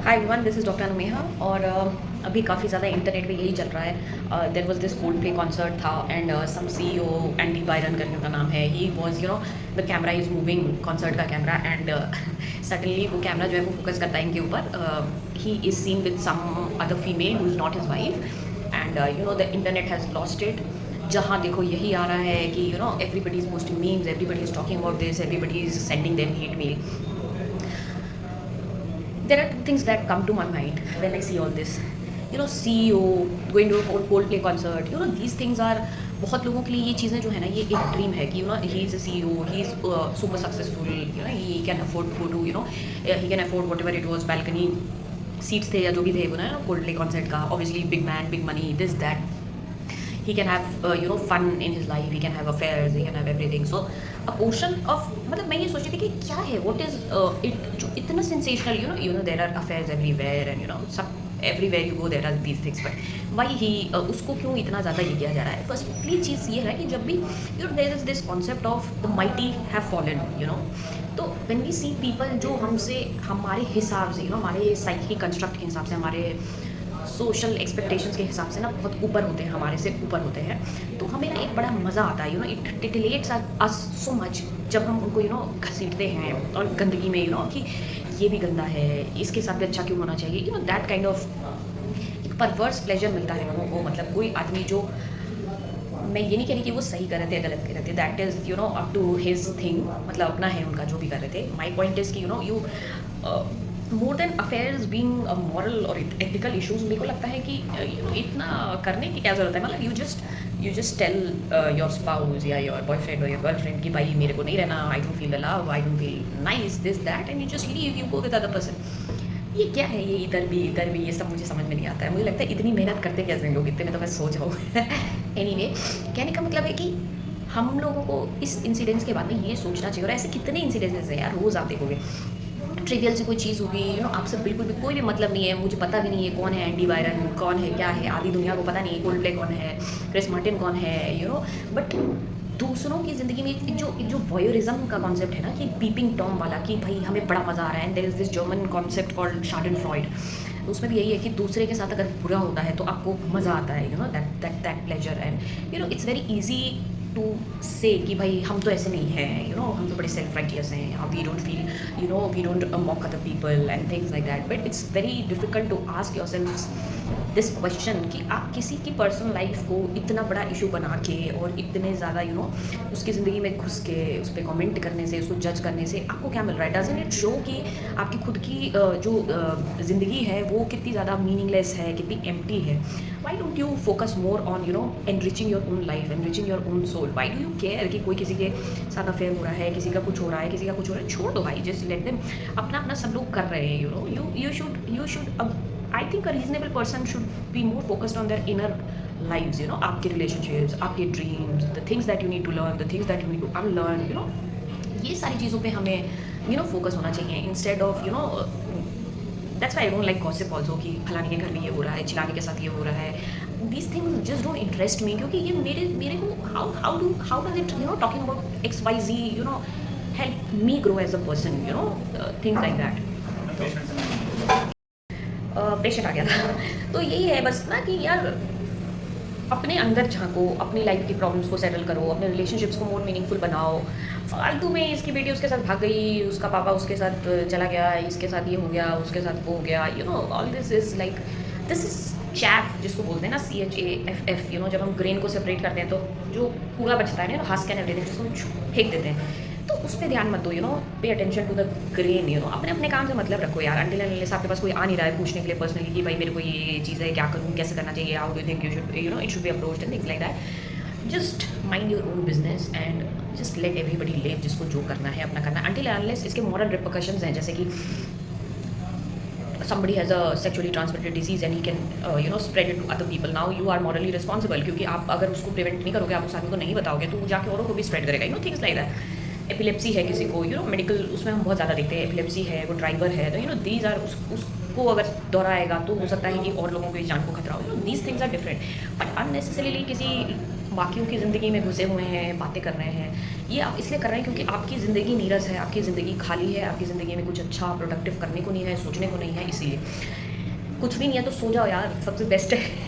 Hi everyone, this is doctor Anumeha. और अभी काफ़ी ज़्यादा इंटरनेट पे यही चल रहा है। There was this Coldplay concert था and some CEO Andy Byron करके उनका नाम है। He was the camera is moving, concert का कैमरा, एंड सडनली वो कैमरा जो है वो फोकस करता है इनके ऊपर। He is seen with some other female who is not his wife and the internet has lost it. जहाँ देखो यही आ रहा है कि everybody is posting memes, everybody is talking about this, everybody is sending them hate mail. There are two things that come to my mind when I see all this. CEO going to a Coldplay concert. These things are बहुत लोगों के लिए ये चीज़ें जो है ना, ये एक ड्रीम है कि he is a CEO, he is super successful, he can afford to do, he can afford whatever it was, balcony seats थे या जो भी थे वो ना Coldplay concert का, obviously big man, big money, this that. He can have fun in his life, he can have affairs, he can have everything. So a portion of, मतलब मैं ये सोच रही थी कि क्या है, what is it जो इतना sensational, there are affairs everywhere and सब everywhere you go there are these things, but why he उसको क्यों इतना ज़्यादा ये किया जा रहा है? फर्स्टली चीज़ ये है कि जब भी there is this concept of the mighty have fallen. तो when we see people जो हमसे हमारे हिसाब से हमारे साइकी कंस्ट्रक्ट के हिसाब से, हमारे सोशल एक्सपेक्टेशंस के हिसाब से ना बहुत ऊपर होते हैं, हमारे से ऊपर होते हैं, तो हमें ना एक बड़ा मज़ा आता है। इट टिटिलेट्स अस सो मच जब हम उनको घसीटते हैं और गंदगी में कि ये भी गंदा है, इसके साथ भी अच्छा क्यों होना चाहिए, दैट काइंड ऑफ एक परवर्स प्लेजर मिलता है लोगों को। मतलब कोई आदमी जो, मैं ये नहीं कह रही कि वो सही कर रहे थे गलत कर रहे थे, that is up to his thing, मतलब अपना है उनका जो भी कर रहे थे। माई पॉइंट इज़ कि you more then affairs being moral और एथिकल इश्यूज, मेरे को लगता है कि इतना करने की क्या ज़रूरत है। मतलब you just tell your spouse या योर बॉयफ्रेंड और योर गर्लफ्रेंड कि भाई मेरे को नहीं रहना, I don't feel the love, I don't feel nice, this that, and you just leave, you go with other person. ये क्या है, ये इधर भी ये सब मुझे समझ में नहीं आता है। मुझे लगता है इतनी मेहनत करते कैसे लोग, इतने में तो मैं सो जाऊँ। एनीवे, कहने का मतलब है कि हम लोगों को इस इंसिडेंट्स के बाद में ये सोचना चाहिए। और ऐसे कितने इंसिडेंट्स हैं यार, रोज़ आप देखोगे ट्रिवियल से कोई चीज़ होगी, आपसे बिल्कुल भी कोई भी मतलब नहीं है, मुझे पता भी नहीं है कौन है एंडी बायरन, कौन है क्या है, आधी दुनिया को पता नहीं है कोल्डप्ले कौन है, क्रिस मार्टिन कौन है, बट दूसरों की ज़िंदगी में एक जो वॉयरिज्म का कॉन्सेप्ट है ना, कि पीपिंग टॉम वाला, कि भाई हमें बड़ा मज़ा आ रहा है। And there is this German concept called schadenfreude, उसमें भी यही है कि दूसरे के साथ अगर बुरा होता है तो आपको मज़ा आता है, that pleasure. And it's very easy to say कि भाई हम तो ऐसे नहीं हैं, हम तो बड़े सेल्फ राइटियस हैं, we don't feel, we don't mock other people and things like that. But it's very difficult to ask yourself this question कि आप किसी की पर्सनल लाइफ को इतना बड़ा इशू बना के और इतने ज़्यादा उसकी ज़िंदगी में घुस के उस पर कॉमेंट करने से, उसको जज करने से आपको क्या मिल रहा है? डजंट इट शो कि आपकी खुद की जो ज़िंदगी है वो कितनी ज़्यादा मीनिंगलेस है, कितनी एम्प्टी है? Why don't you focus more on enriching your own life, enriching your own soul? Why do you care कि कोई किसी के साथ अफेयर हो रहा है, किसी का कुछ हो रहा है, किसी का कुछ हो रहा है? छोड़ दो भाई, जस्ट लेट देम, अपना अपना सब लोग कर रहे हैं। You should I think a reasonable person should be more focused on their inner lives, आपके relationships, आपके dreams, the things that you need to learn, the things that you need to unlearn, ये सारी चीज़ों पे हमें focus होना चाहिए instead of that's why I don't like gossip also, कि फलाने के घर में ये हो रहा है, चिलाने के साथ ये हो रहा है। These things just don't interest me, क्योंकि ये मेरे को how does it talking about XYZ help me grow as a person, things like that. Patient आ गया था। तो यही है बस ना कि यार अपने अंदर झांको, अपनी लाइफ की प्रॉब्लम्स को सेटल करो, अपने रिलेशनशिप्स को मोर मीनिंगफुल बनाओ। फालतू में इसकी बेटी उसके साथ भाग गई, उसका पापा उसके साथ चला गया, इसके साथ ये हो गया, उसके साथ वो हो गया, all this is like, this is chaff जिसको बोलते हैं ना, CHAFF। जब हम ग्रेन को सेपरेट करते हैं तो जो पूरा बचता है ना, हस्क एंड एवरीथिंग, जिसको हम फेंक देते हैं, तो उस पर ध्यान मत दो। Pay attention to the grain. अपने अपने काम से मतलब रखो यार। अंटिल अनलेस आपके पास कोई आ नहीं रहा है पूछने के लिए पर्सनली कि भाई मेरे को ये चीज़ है, क्या करूँ, कैसे करना चाहिए, how do think you should it should be approached and things like that. Just mind your own business and just let everybody live, जिसको जो करना है अपना करना। अंटिल अनलेस इसके मॉरल रिपरकशंस हैं, जैसे कि somebody has a sexually transmitted disease and he can spread it to other people. Now you are morally responsible, क्योंकि आप अगर उसको प्रिवेंट नहीं करोगे, आप उस आदमी को नहीं बताओगे, तो वो जाके औरों को भी स्प्रेड करेगा, थिंग्स लाइक दैट। एपिलेप्सी है किसी को, मेडिकल उसमें हम बहुत ज़्यादा देखते हैं, एपिलेप्सी है, वो ड्राइवर है, तो दीज आर उसको अगर दौरा आएगा तो हो सकता है कि और लोगों की जान को खतरा हो, these things are different. But unnecessarily किसी बाकियों की ज़िंदगी में घुसे हुए हैं, बातें कर रहे हैं, ये आप इसलिए कर रहे हैं क्योंकि आपकी ज़िंदगी नीरस है, आपकी ज़िंदगी खाली है, आपकी ज़िंदगी में कुछ अच्छा प्रोडक्टिव करने को नहीं है, सोचने को नहीं है, इसीलिए कुछ भी नहीं है तो सो जाओ यार, सबसे बेस्ट है।